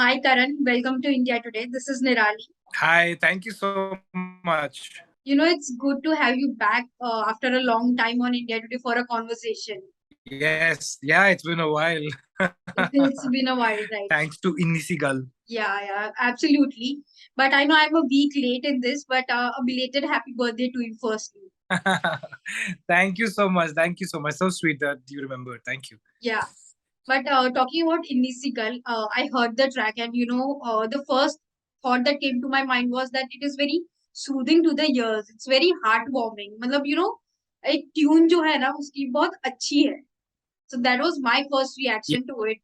Hi Karan, welcome to India today. This is Nirali. Hi, thank you so much. It's good to have you back after a long time on India today for a conversation. Yes, yeah, it's been a while. It's been a while, right? Thanks to Inni Si Gal. Yeah, absolutely. But I know I'm a week late in this, but a belated happy birthday to you firstly. Thank you so much. Thank you so much. So sweet that you remember. Thank you. Yeah. But talking about Inni Si Gal, I heard the track, and the first thought that came to my mind was that it is very soothing to the ears. It's very heartwarming. मतलब एक tune जो है ना उसकी बहुत अच्छी है. So that was my first Yeah, reaction to it.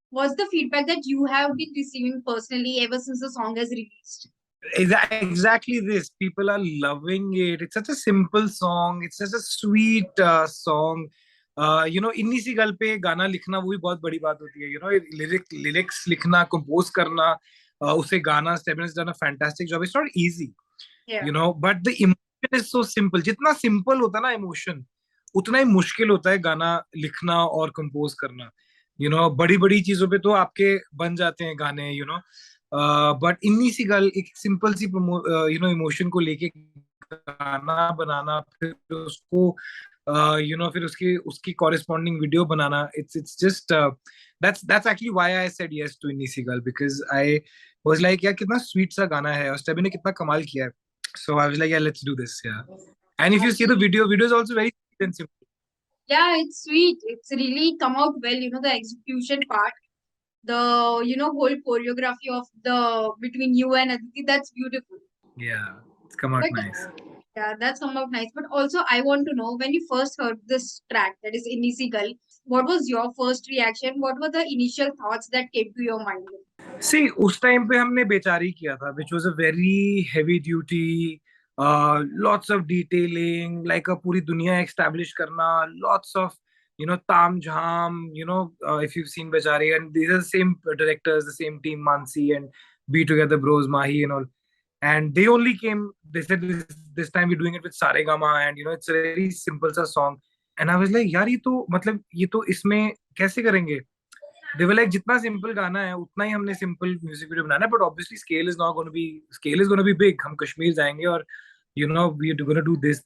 What's the feedback that you have been receiving personally ever since the song has released? exactly this. People are loving it. It's such a simple song. It's such a sweet song. इन्नी सी गल पे गाना लिखना वो भी बहुत बड़ी बात होती है. लिरिक्स लिखना, कंपोज करना, उसे गाना. Steven has done a fantastic job. It's not easy. Yeah. But the emotion is so simple. जितना सिंपल होता है ना इमोशन, उतना ही मुश्किल होता है गाना लिखना और कंपोज करना. बड़ी बड़ी चीजों पे तो आपके बन जाते हैं गाने. बट इन्नी सी गल एक सिंपल सी इमोशन को लेके गाना बनाना, फिर उसको फिर उसकी उसकी corresponding video banana. It's just that's actually why I said yes to Inni Si Gal, because I was like, यार कितना स्वीट सा गाना है और स्टेबी ने कितना कमाल किया है. So I was like, yeah, let's do this. Yeah. And if you see the video is also very sweet and simple. Yeah, it's sweet. It's really come out well. The execution part, the whole choreography of the between you and Aditi, that's beautiful. Yeah, it's come out But nice. yeah, that's come out nice. But also, I want to know when you first heard this track, that is Inni Si Gal, what was your first reaction? What were the initial thoughts that came to your mind? See, उस time पे हमने बेचारी किया था, which was a very heavy duty, lots of detailing, like a पूरी दुनिया establish करना, lots of ताम झाम. If you've seen बेचारी, and these are the same directors, the same team, Mansi and Be Together Bros, Mahi and all. And they only came, they said this time we're doing it with Saregama, and it's a very simple sa song. And I was like, यार ये तो इसमें कैसे करेंगे. They were like, जितना simple गाना है उतना ही हमने सिंपल म्यूजिक वीडियो बनाना है, but obviously scale is gonna be big. हम कश्मीर जाएंगे और we are gonna do this.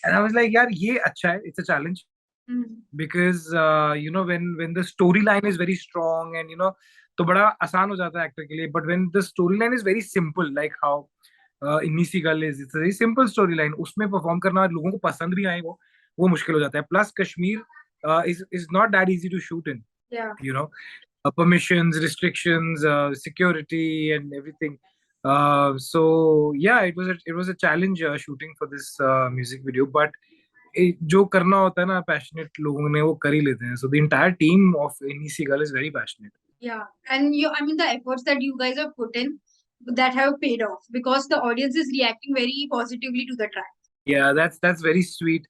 And I was like, यार ये अच्छा है, it's a challenge. Because when the story line is very strong, and तो बड़ा आसान हो जाता है एक्टर के लिए. But when the story line is very simple, like how इन्नी सी गल is, it's very simple story line, उसमें परफॉर्म करना लोगों को पसंद भी आए वो मुश्किल हो जाता है. Plus Kashmir is not that easy to shoot in. Yeah. Permissions, restrictions, security, and everything. So yeah, it was a challenge shooting for this music video. But जो करना होता है ना पैशनेट लोगों ने वो कर ही लेते हैं. So the entire team of Inni Si Gal is very passionate. Yeah, and I mean, the efforts that you guys have put in that have paid off because the audience is reacting very positively to the track. Yeah, that's very sweet.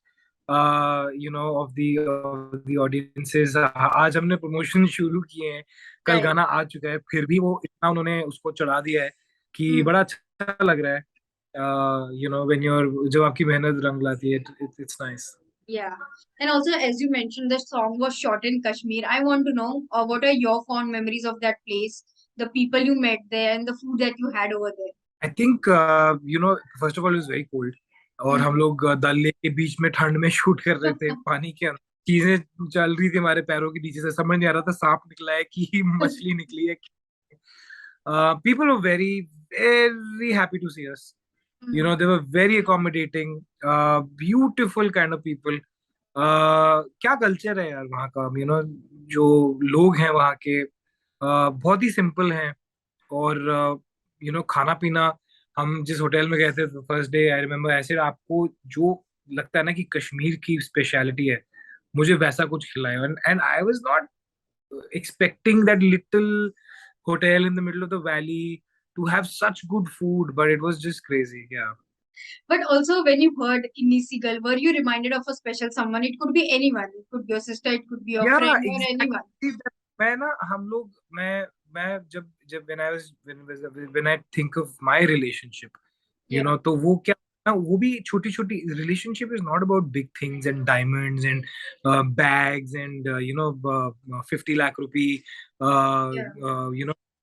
Of the audiences. आज हमने promotion शुरू किए हैं, कल Right. गाना आ चुका है, फिर भी वो इतना उन्होंने उसको चढ़ा दिया है कि बड़ा अच्छा लग रहा है. when जब आपकी मेहनत रंग लाती है, it's nice. Yeah. And also, as you mentioned, the song was shot in Kashmir. I want to know what are your fond memories of that place, the people you met there, and the food that you had over there. I think first of all it was very cold. और हम लोग दल lake के बीच में ठंड में shoot कर रहे थे, पानी के अंदर चीजें चल रही थी हमारे पैरों के नीचे से, समझ नहीं आ रहा था सांप निकला है कि मछली निकली है. People were very very happy to see us. They were very accommodating, beautiful kind of people. क्या कल्चर है यार वहाँ का. जो लोग हैं वहाँ के बहुत ही सिंपल हैं. और खाना पीना, हम जिस होटल में गए थे फर्स्ट डे, आई रिमेम्बर, ऐसे आपको जो लगता है ना कि कश्मीर की स्पेशलिटी है, मुझे वैसा कुछ खिलाया. And I was not expecting that little hotel in the middle of the valley to have such good food, but it was just crazy. Yeah. But also, when you heard Inni Si Gal, were you reminded of a special someone? It could be anyone. It could be your sister. It could be your Yeah, friend or exactly. anyone. मैं ना हम लोग मैं जब जब when I think of my relationship, Yeah. तो वो क्या ना, वो भी छोटी छोटी relationship is not about big things and diamonds and bags and 50 lakh rupee Yeah.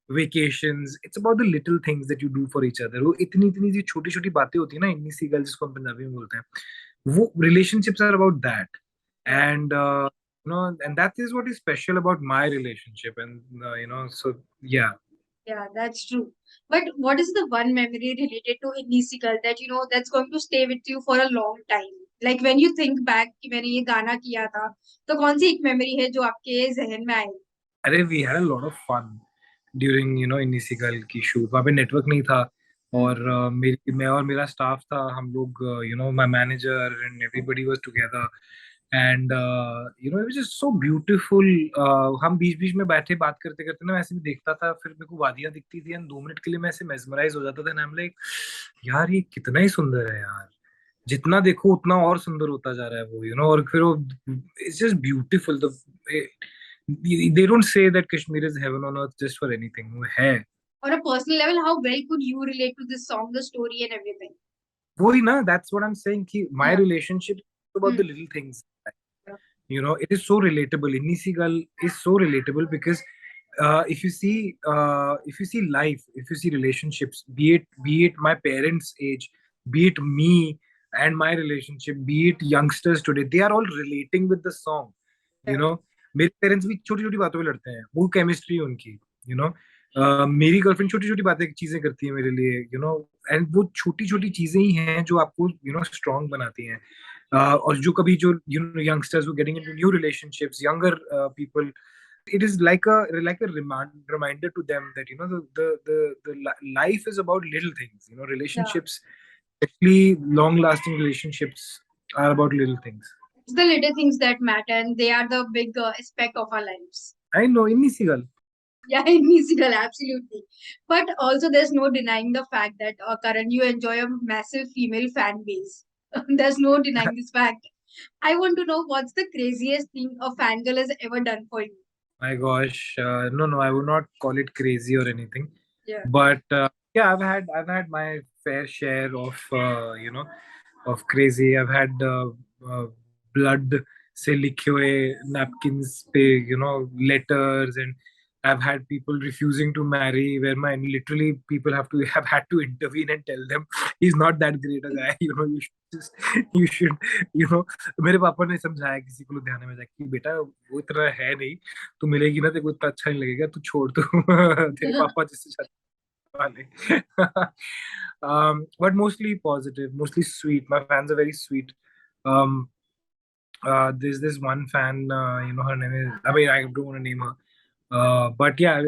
vacations. It's about the little things that you do for each other. वो इतनी इतनी सी छोटी छोटी बातें होती है ना, इन्नी सी गल जिसको हम पंजाबी में बोलते हैं, वो relationships are about that. Yeah. And and that is what is special about my relationship. And so yeah. Yeah, that's true. But what is the one memory related to Inni Si Gal that that's going to stay with you for a long time? Like when you think back कि मैंने ये गाना किया था, तो कौन सी एक memory है जो आपके जहन में आई? अरे we had a lot of fun during इन्नी सी गल की शूट. वहाँ पे नेटवर्क नहीं था, और मैं और मेरा स्टाफ था, हम लोग my manager and everybody was together. And it was just so beautiful. हम बीच बीच में बैठे बात करते करते ना, ऐसे भी देखता था, फिर मेरे को वादियां दिखती थी, एंड 2 मिनट के लिए मैं ऐसे मेस्मराइज हो जाता था. एंड आई एम लाइक, यार ये कितना ही सुंदर है यार, जितना देखो उतना और सुंदर होता जा रहा है वो. और फिर वो, it's just beautiful. The they don't say that Kashmir is heaven on earth just for anything. वो है. On a personal level, how well could you relate to this song, the story and everything? वही ना, that's what I'm saying कि my Yeah. relationship is about Hmm. the little things. It is so relatable. Inni Si Gal is so relatable because if you see life, if you see relationships, be it my parents' age, be it me and my relationship, be it youngsters today, they are all relating with the song. you Yeah. know मेरे parents भी छोटी छोटी बातों पे लड़ते हैं, वो chemistry उनकी. यू नो मेरी गर्लफ्रेंड छोटी छोटी बातें चीजें करती है मेरे लिए. एंड वो छोटी छोटी चीजें ही हैं जो आपको स्ट्रांग बनाती हैं. और जो कभी जो youngsters who are getting into new relationships, younger people, it is like a reminder to them that life is about little things. Yeah. Relationships, especially long lasting relationships, are about little things. It's the little things that matter, and they are the big aspect of our lives. I know, Inni Si Gal. Yeah, in musical, absolutely. But also, there's no denying the fact that Karan, you enjoy a massive female fan base. There's no denying this fact. I want to know what's the craziest thing a fangirl has ever done for you. My gosh, no, I would not call it crazy or anything. Yeah. But yeah, I've had my fair share of of crazy. I've had blood से लिखे हुए napkins पे letters, and I've had people refusing to marry, where my literally people have had to intervene and tell them he's not that great a guy. You should you know मेरे पापा ने समझाया किसी को लुधियाना में जाके कि बेटा वो इतना है नहीं, तू मिलेगी ना तेरे को इतना अच्छा नहीं लगेगा, तू छोड़ तू तेरे पापा जिससे शादी वाले. But mostly positive, mostly sweet. My fans are very sweet. um there's this one fan, her name is, I mean, I don't want to name her. But yeah,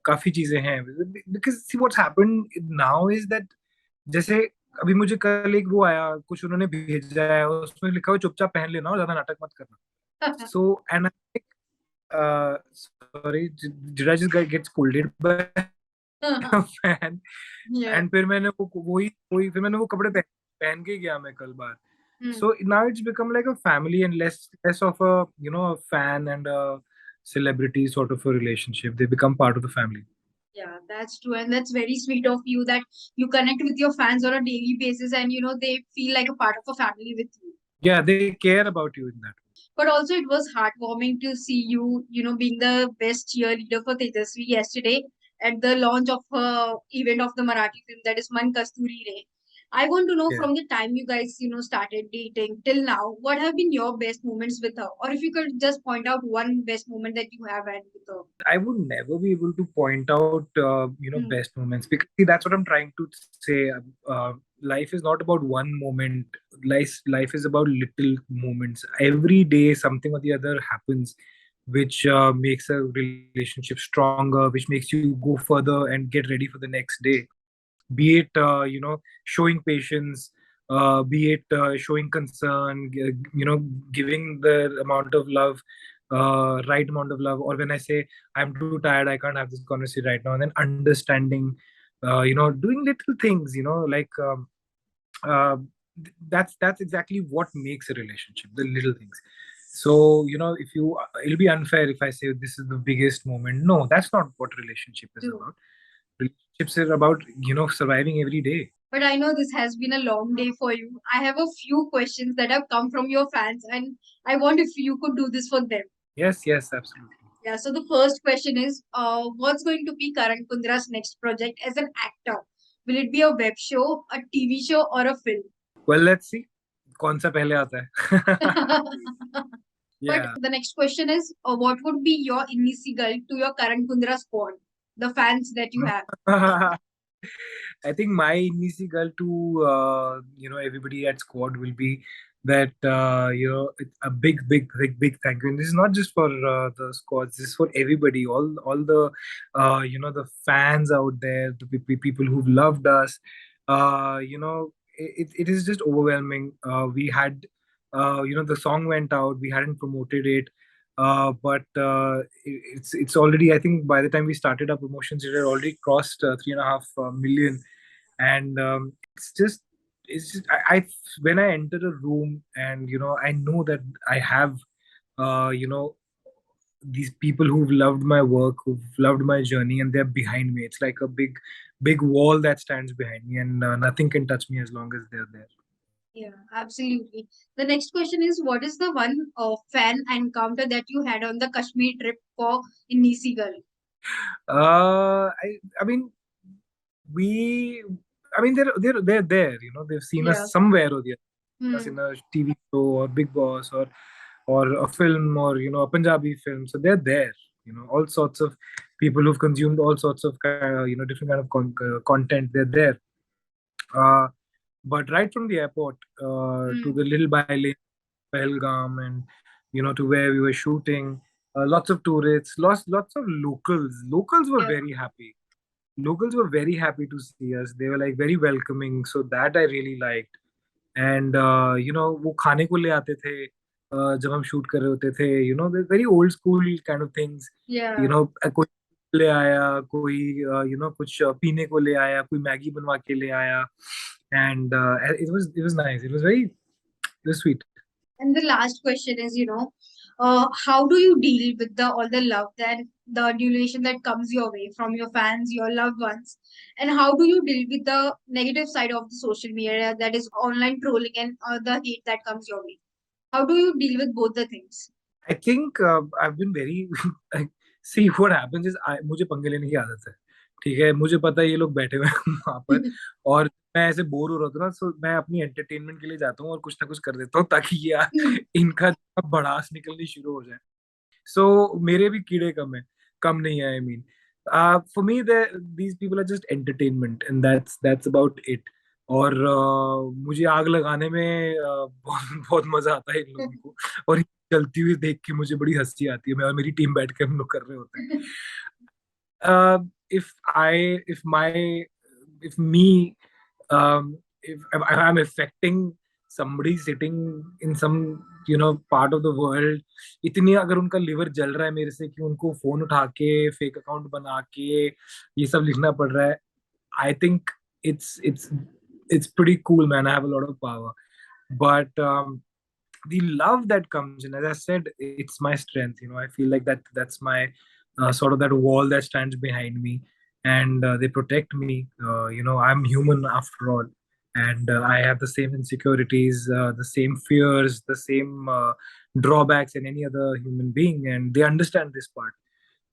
काफी चीजें हैं. Because see what's happened now is that, जैसे अभी मुझे कल एक वो आया, कुछ उन्होंने भेजा है, उसमें लिखा हुआ चुपचाप पहन लेना और ज्यादा नाटक मत करना. So, and sorry, did I just get scolded by a fan? Yeah. And फिर मैंने वही वही फिर मैंने वो कपड़े पहन के गया मैं कल बार. So now it's become like a family and less of a a fan and a celebrity sort of a relationship. They become part of the family. Yeah, that's true. And that's very sweet of you that you connect with your fans on a daily basis and they feel like a part of a family with you. Yeah, they care about you in that. But also, it was heartwarming to see you, being the best cheerleader for Tejasswi yesterday at the launch of her event of the Marathi film that is Man Kasturi Re. I want to know Yeah. from the time you guys, started dating till now, what have been your best moments with her? Or if you could just point out one best moment that you have had with her. I would never be able to point out, best moments, because see, that's what I'm trying to say. Life is not about one moment. Life is about little moments. Every day, something or the other happens, which makes a relationship stronger, which makes you go further and get ready for the next day. Be it showing patience, be it showing concern, giving the amount of love, right amount of love, or when I say I'm too tired, I can't have this conversation right now, and then understanding, doing little things, like that's exactly what makes a relationship, the little things. So if you it'll be unfair if I say this is the biggest moment. No, that's not what relationship is True. about. Relationships are about surviving every day. But I know this has been a long day for you. I have a few questions that have come from your fans, and I want if you could do this for them. Yes, absolutely. Yeah, so the first question is, what's going to be Karan Kundra's next project as an actor? Will it be a web show, a TV show, or a film? Well, let's see कौन सा पहले आता है. But Yeah. the next question is, what would be your Inni Si Gal to your Karan Kundra squad, the fans that you have? I think my Inni girl to everybody at squad will be that it's a big thank you. And this is not just for the squads. This is for everybody. All the the fans out there, the people who've loved us. It is just overwhelming. We had the song went out. We hadn't promoted it. But it's already, I think by the time we started our promotions it had already crossed 3.5 million. And I when I enter a room and I know that I have uh, you know these people who've loved my work, who've loved my journey, and they're behind me. It's like a big wall that stands behind me, and nothing can touch me as long as they're there. Yeah, absolutely. The next question is, what is the one fan encounter that you had on the Kashmir trip for Inni Si Gal? I mean, we I mean they're there, they've seen Yeah. us somewhere or the other, us Hmm. in a TV show or Big Boss or a film or a Punjabi film. So they're there, all sorts of people who've consumed all sorts of different kind of content. They're there. uh, but right from the airport to Hmm. the little Baile, Pahalgam, and to where we were shooting, lots of tourists, lots of locals were Yeah. very happy. Locals were very happy to see us. They were like very welcoming, so that I really liked. And वो खाने को ले आते थे जब हम shoot कर रहे होते थे, very old school kind of things. Yeah. कोई ले आया, कोई कुछ पीने को ले आया, कोई मैगी बनवा के ले आया. And it was nice. It was sweet. And the last question is, how do you deal with the all the love and the adulation that comes your way from your fans, your loved ones, and how do you deal with the negative side of the social media, that is online trolling and the hate that comes your way? How do you deal with both the things? I think I've been very see what happens is मुझे पंगे लेने की आदत है. ठीक है, मुझे पता है ये लोग बैठे हुए हैं वहां पर, और मैं ऐसे बोर हो रहा था ना, तो मैं अपनी एंटरटेनमेंट के लिए जाता हूँ और कुछ ना कुछ कर देता हूँ ताकि ये इनका भड़ास निकलनी शुरू हो जाए. So मेरे भी कीड़े कम नहीं है. I mean, for me, these people are just entertainment, and that's about it. और मुझे आग लगाने में बहुत मजा आता है इन लोगों को, और चलती हुई देख के मुझे बड़ी हंसी आती है. मैं और मेरी टीम बैठ के हम लोग कर रहे होते हैं. uh, if I if me if I'm affecting somebody sitting in some part of the world, इतनी अगर उनका लिवर जल रहा है मेरे से कि उनको फोन उठा के फेक अकाउंट बना के ये सब लिखना पड़ रहा है, I think it's pretty cool, man. I have a lot of power. But the love that comes in, as I said, it's my strength. I feel like that's my sort of that wall that stands behind me, and they protect me. I'm human after all, and I have the same insecurities, the same fears, the same drawbacks in any other human being, and they understand this part.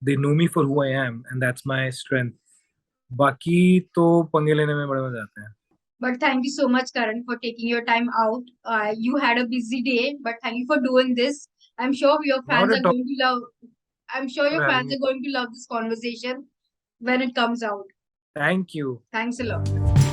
They know me for who I am, and that's my strength. बाकी तो पंगे लेने में बड़े मजा आते हैं. But thank you so much, Karan, for taking your time out. You had a busy day, but thank you for doing this. I'm sure your Not fans are at all going to love. I'm sure for your having fans me. are going to love this conversation when it comes out. Thank you. Thanks a lot.